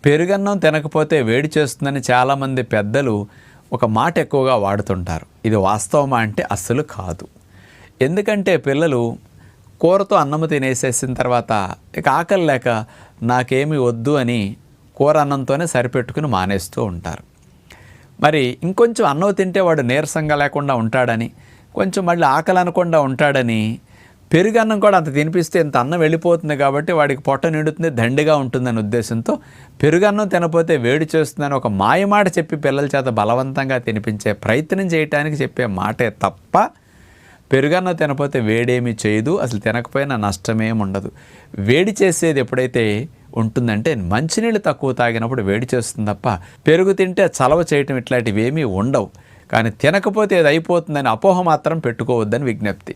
పెరుగన్నం తినకపోతే వేడి చేస్తుందని చాలామంది పెద్దలు ఒక మాట ఎక్కువగా వాడుతుంటారు. ఇది వాస్తవమా అంటే అస్సలు కాదు. ఎందుకంటే పిల్లలు కూరతో అన్నం తినేసేసిన తర్వాత ఇక ఆకలి లేక నాకేమీ వద్దు అని కూర అన్నంతోనే సరిపెట్టుకుని మానేస్తూ ఉంటారు. మరి ఇంకొంచెం అన్నం తింటే వాడు నీరసంగా లేకుండా ఉంటాడని, కొంచెం మళ్ళీ ఆకలి అనకుండా ఉంటాడని పెరుగన్నం కూడా అంత తినిపిస్తే ఇంత అన్నం వెళ్ళిపోతుంది కాబట్టి వాడికి పొట్ట నిండుతుంది, దండిగా ఉంటుందనే ఉద్దేశంతో పెరుగన్నం తినపోతే వేడి చేస్తుందని ఒక మాయమాట చెప్పి పిల్లల చేత బలవంతంగా తినిపించే ప్రయత్నం చేయడానికి చెప్పే మాటే తప్ప పెరుగన్నం తినపోతే వేడేమీ చేయదు, అసలు తినకపోయినా నష్టమేమి ఉండదు. వేడి చేసేది ఎప్పుడైతే ఉంటుందంటే మంచినీళ్ళు తక్కువ తాగినప్పుడు వేడి చేస్తుంది తప్ప పెరుగు తింటే చలవ చేయటం ఇట్లాంటివి ఏమీ ఉండవు. కానీ తినకపోతే అది అయిపోతుందని అపోహ మాత్రం పెట్టుకోవద్దని విజ్ఞప్తి.